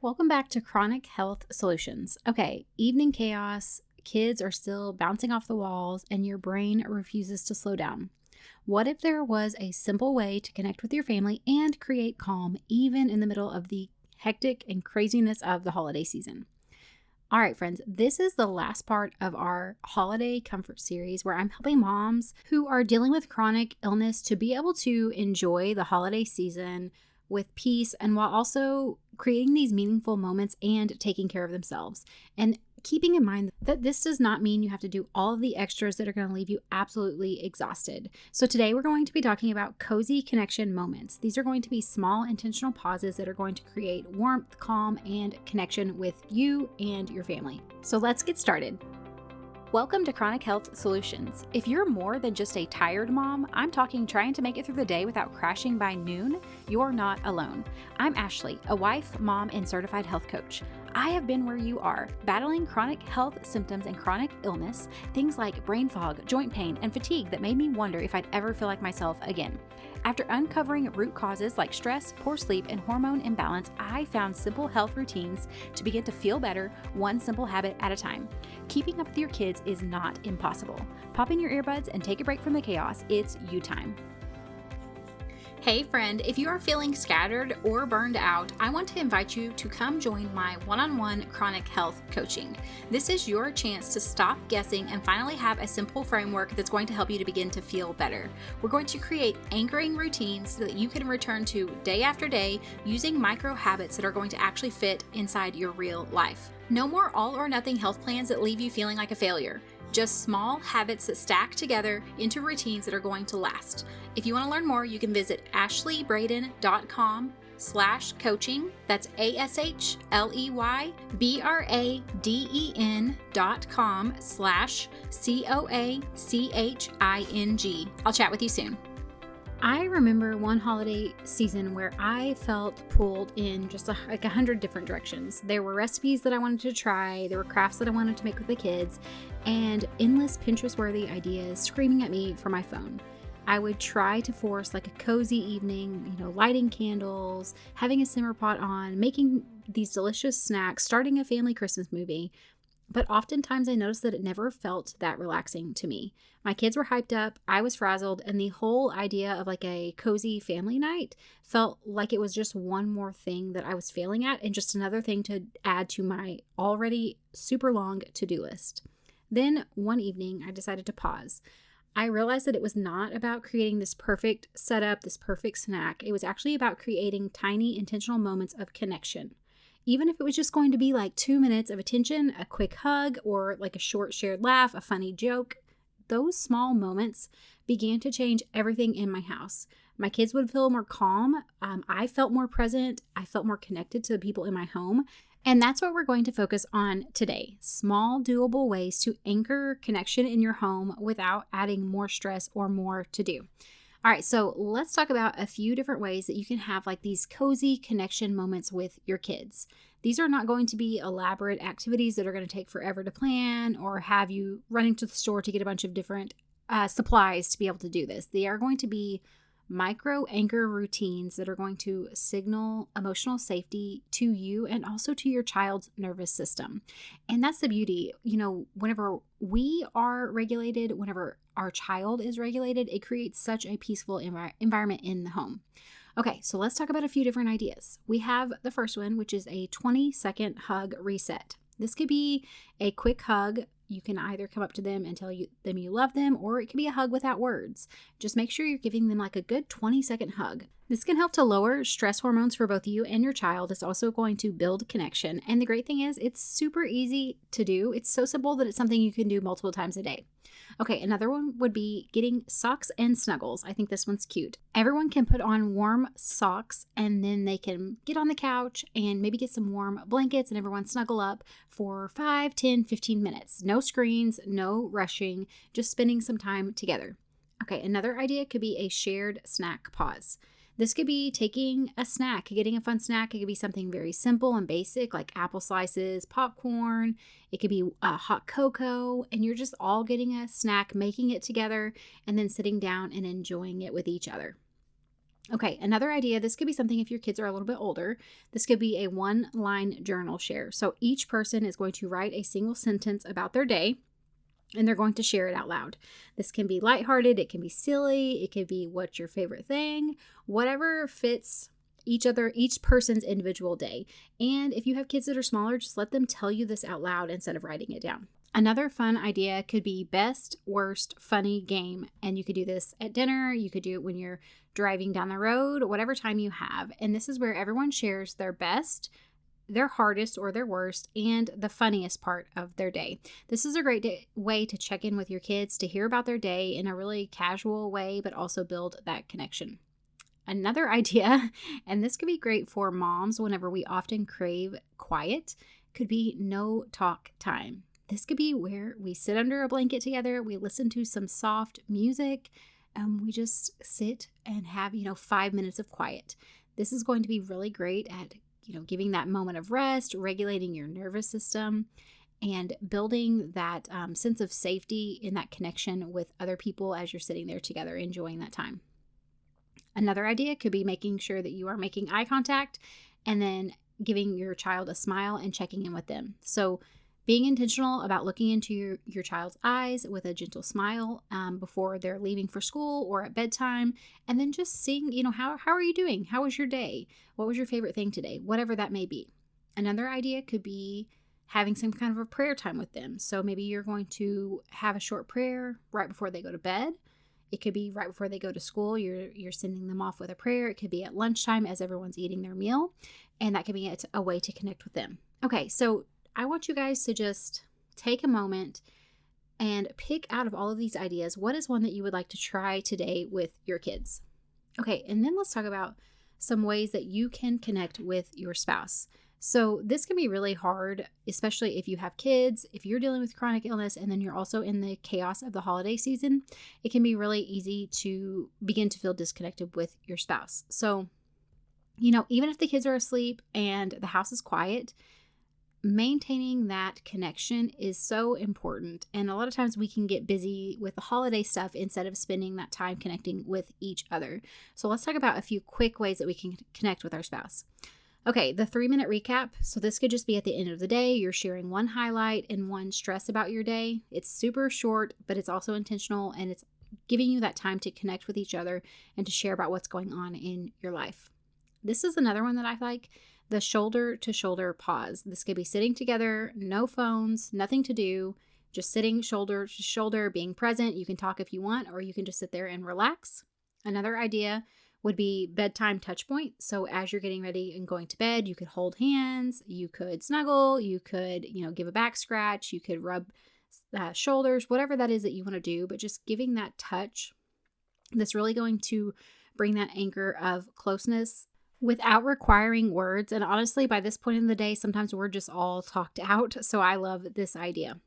Welcome back to Chronic Health Solutions. Okay, evening chaos, kids are still bouncing off the walls, and your brain refuses to slow down. What if there was a simple way to connect with your family and create calm even in the middle of the hectic and craziness of the holiday season? All right, friends, this is the last part of our holiday comfort series where I'm helping moms who are dealing with chronic illness to be able to enjoy the holiday season with peace and while also creating these meaningful moments and taking care of themselves. And keeping in mind that this does not mean you have to do all of the extras that are going to leave you absolutely exhausted. So today we're going to be talking about cozy connection moments. These are going to be small intentional pauses that are going to create warmth, calm, and connection with you and your family. So let's get started. Welcome to Chronic Health Solutions. If you're more than just a tired mom, I'm talking trying to make it through the day without crashing by noon, you're not alone. I'm Ashley, a wife, mom, and certified health coach. I have been where you are, battling chronic health symptoms and chronic illness, things like brain fog, joint pain, and fatigue that made me wonder if I'd ever feel like myself again. After uncovering root causes like stress, poor sleep, and hormone imbalance, I found simple health routines to begin to feel better, one simple habit at a time. Keeping up with your kids is not impossible. Pop in your earbuds and take a break from the chaos. It's you time. Hey friend, if you are feeling scattered or burned out, I want to invite you to come join my one-on-one chronic health coaching. This is your chance to stop guessing and finally have a simple framework that's going to help you to begin to feel better. We're going to create anchoring routines so that you can return to day after day using micro habits that are going to actually fit inside your real life. No more all or nothing health plans that leave you feeling like a failure. Just small habits that stack together into routines that are going to last. If you want to learn more, you can visit ashleybraden.com/coaching. That's ASHLEYBRADEN.com/COACHING. I'll chat with you soon. I remember one holiday season where I felt pulled in just like 100 different directions. There were recipes that I wanted to try, there were crafts that I wanted to make with the kids, and endless Pinterest-worthy ideas screaming at me from my phone. I would try to force like a cozy evening, lighting candles, having a simmer pot on, making these delicious snacks, starting a family Christmas movie. But oftentimes I noticed that it never felt that relaxing to me. My kids were hyped up, I was frazzled, and the whole idea of like a cozy family night felt like it was just one more thing that I was failing at and just another thing to add to my already super long to-do list. Then one evening I decided to pause. I realized that it was not about creating this perfect setup, this perfect snack. It was actually about creating tiny intentional moments of connection. Even if it was just going to be like 2 minutes of attention, a quick hug, or like a short shared laugh, a funny joke, those small moments began to change everything in my house. My kids would feel more calm. I felt more present. I felt more connected to the people in my home. And that's what we're going to focus on today. Small, doable ways to anchor connection in your home without adding more stress or more to do. All right, so let's talk about a few different ways that you can have like these cozy connection moments with your kids. These are not going to be elaborate activities that are going to take forever to plan or have you running to the store to get a bunch of different supplies to be able to do this. They are going to be micro anchor routines that are going to signal emotional safety to you and also to your child's nervous system. And that's the beauty. Whenever we are regulated, whenever our child is regulated, it creates such a peaceful environment in the home. Okay, so let's talk about a few different ideas. We have the first one, which is a 20-second hug reset. This could be a quick hug. You can either come up to them and tell them you love them, or it could be a hug without words. Just make sure you're giving them like a good 20-second hug. This can help to lower stress hormones for both you and your child. It's also going to build connection. And the great thing is it's super easy to do. It's so simple that it's something you can do multiple times a day. Okay, another one would be getting socks and snuggles. I think this one's cute. Everyone can put on warm socks and then they can get on the couch and maybe get some warm blankets and everyone snuggle up for 5, 10, 15 minutes. No screens, no rushing, just spending some time together. Okay, another idea could be a shared snack pause. This could be taking a snack, getting a fun snack. It could be something very simple and basic like apple slices, popcorn. It could be a hot cocoa, and you're just all getting a snack, making it together, and then sitting down and enjoying it with each other. Okay, another idea, this could be something if your kids are a little bit older. This could be a one-line journal share. So each person is going to write a single sentence about their day, and they're going to share it out loud. This can be lighthearted, it can be silly, it could be what's your favorite thing, whatever fits each person's individual day. And if you have kids that are smaller, just let them tell you this out loud instead of writing it down. Another fun idea could be best, worst, funny game. And you could do this at dinner. You could do it when you're driving down the road, whatever time you have. And this is where everyone shares their best, their hardest or their worst, and the funniest part of their day. This is a great way to check in with your kids, to hear about their day in a really casual way, but also build that connection. Another idea, and this could be great for moms whenever we often crave quiet, could be no talk time. This could be where we sit under a blanket together, we listen to some soft music, and we just sit and have, 5 minutes of quiet. This is going to be really great at, giving that moment of rest, regulating your nervous system, and building that sense of safety in that connection with other people as you're sitting there together, enjoying that time. Another idea could be making sure that you are making eye contact and then giving your child a smile and checking in with them. So being intentional about looking into your child's eyes with a gentle smile before they're leaving for school or at bedtime, and then just seeing, how are you doing? How was your day? What was your favorite thing today? Whatever that may be. Another idea could be having some kind of a prayer time with them. So maybe you're going to have a short prayer right before they go to bed. It could be right before they go to school. You're sending them off with a prayer. It could be at lunchtime as everyone's eating their meal, and that could be a way to connect with them. Okay, so I want you guys to just take a moment and pick out of all of these ideas, what is one that you would like to try today with your kids? Okay, and then let's talk about some ways that you can connect with your spouse. So this can be really hard, especially if you have kids, if you're dealing with chronic illness, and then you're also in the chaos of the holiday season. It can be really easy to begin to feel disconnected with your spouse. So, even if the kids are asleep and the house is quiet, maintaining that connection is so important. And a lot of times we can get busy with the holiday stuff instead of spending that time connecting with each other. So let's talk about a few quick ways that we can connect with our spouse. Okay, the 3-minute recap. So this could just be at the end of the day. You're sharing one highlight and one stress about your day. It's super short, but it's also intentional, and it's giving you that time to connect with each other and to share about what's going on in your life. This is another one that I like. The shoulder to shoulder pause. This could be sitting together, no phones, nothing to do, just sitting shoulder to shoulder, being present. You can talk if you want, or you can just sit there and relax. Another idea would be bedtime touch point. So as you're getting ready and going to bed, you could hold hands, you could snuggle, you could, give a back scratch, you could rub shoulders, whatever that is that you want to do, but just giving that touch that's really going to bring that anchor of closeness without requiring words. And honestly, by this point in the day, sometimes we're just all talked out. So I love this idea.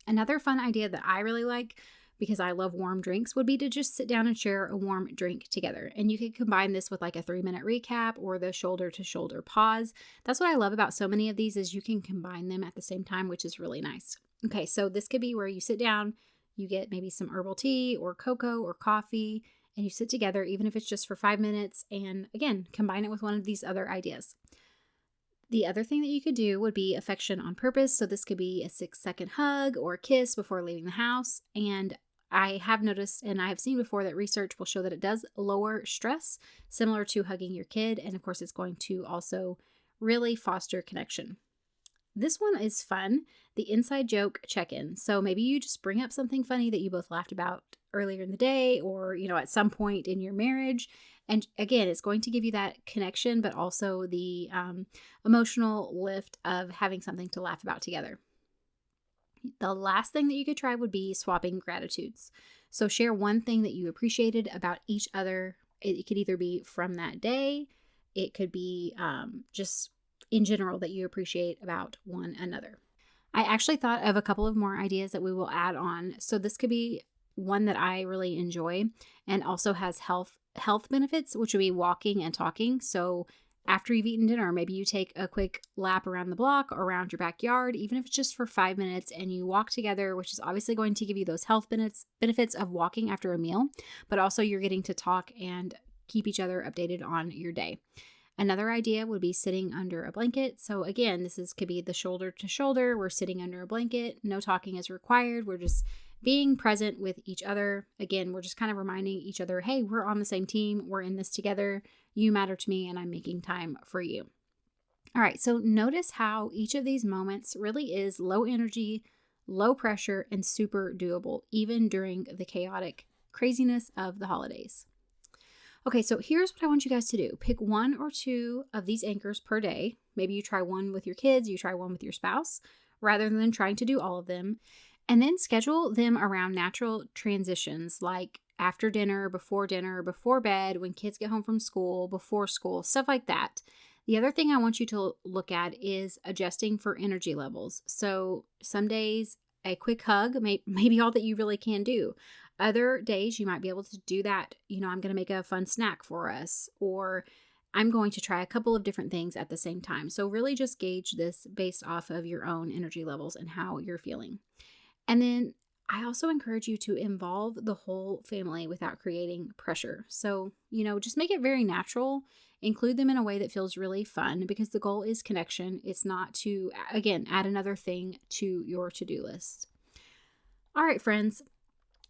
Another fun idea that I really like, because I love warm drinks, would be to just sit down and share a warm drink together. And you could combine this with like a 3-minute recap or the shoulder to shoulder pause. That's what I love about so many of these, is you can combine them at the same time, which is really nice. Okay, so this could be where you sit down, you get maybe some herbal tea or cocoa or coffee, and you sit together, even if it's just for 5 minutes, and again, combine it with one of these other ideas. The other thing that you could do would be affection on purpose. So this could be a 6-second hug or kiss before leaving the house. And I have noticed, and I have seen before, that research will show that it does lower stress, similar to hugging your kid. And of course, it's going to also really foster connection. This one is fun, the inside joke check-in. So maybe you just bring up something funny that you both laughed about earlier in the day, or, at some point in your marriage. And again, it's going to give you that connection, but also the emotional lift of having something to laugh about together. The last thing that you could try would be swapping gratitudes. So share one thing that you appreciated about each other. It could either be from that day. It could be just in general that you appreciate about one another. I actually thought of a couple of more ideas that we will add on. So this could be one that I really enjoy and also has health benefits, which would be walking and talking. So after you've eaten dinner, maybe you take a quick lap around the block or around your backyard, even if it's just for 5 minutes, and you walk together, which is obviously going to give you those health benefits of walking after a meal, but also you're getting to talk and keep each other updated on your day. Another idea would be sitting under a blanket. So again, could be the shoulder to shoulder. We're sitting under a blanket. No talking is required. We're just being present with each other. Again, we're just kind of reminding each other, hey, we're on the same team. We're in this together. You matter to me and I'm making time for you. All right, so notice how each of these moments really is low energy, low pressure, and super doable, even during the chaotic craziness of the holidays. Okay, so here's what I want you guys to do. Pick 1 or 2 of these anchors per day. Maybe you try one with your kids, you try one with your spouse, rather than trying to do all of them. And then schedule them around natural transitions like after dinner, before bed, when kids get home from school, before school, stuff like that. The other thing I want you to look at is adjusting for energy levels. So some days, a quick hug may be all that you really can do. Other days, you might be able to do that. I'm going to make a fun snack for us, or I'm going to try a couple of different things at the same time. So really just gauge this based off of your own energy levels and how you're feeling. And then I also encourage you to involve the whole family without creating pressure. So, just make it very natural. Include them in a way that feels really fun, because the goal is connection. It's not to, again, add another thing to your to-do list. All right, friends.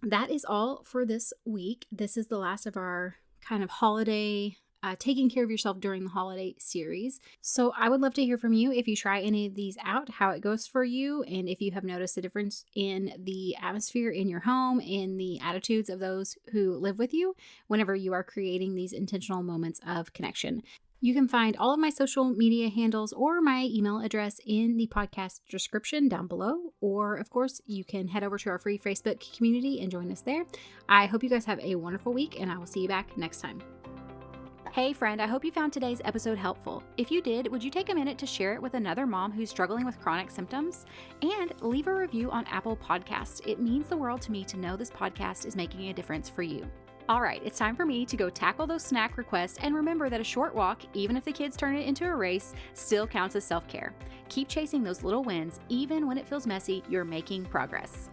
That is all for this week. This is the last of our kind of holiday, taking care of yourself during the holiday series. So I would love to hear from you if you try any of these out, how it goes for you, and if you have noticed a difference in the atmosphere in your home, in the attitudes of those who live with you, whenever you are creating these intentional moments of connection. You can find all of my social media handles or my email address in the podcast description down below. Or, of course, you can head over to our free Facebook community and join us there. I hope you guys have a wonderful week, and I will see you back next time. Hey friend, I hope you found today's episode helpful. If you did, would you take a minute to share it with another mom who's struggling with chronic symptoms? And leave a review on Apple Podcasts. It means the world to me to know this podcast is making a difference for you. All right, it's time for me to go tackle those snack requests, and remember that a short walk, even if the kids turn it into a race, still counts as self-care. Keep chasing those little wins. Even when it feels messy, you're making progress.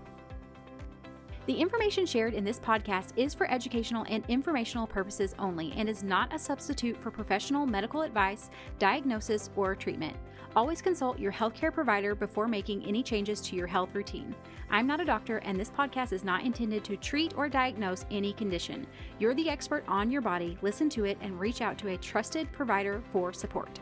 The information shared in this podcast is for educational and informational purposes only and is not a substitute for professional medical advice, diagnosis, or treatment. Always consult your healthcare provider before making any changes to your health routine. I'm not a doctor, and this podcast is not intended to treat or diagnose any condition. You're the expert on your body. Listen to it and reach out to a trusted provider for support.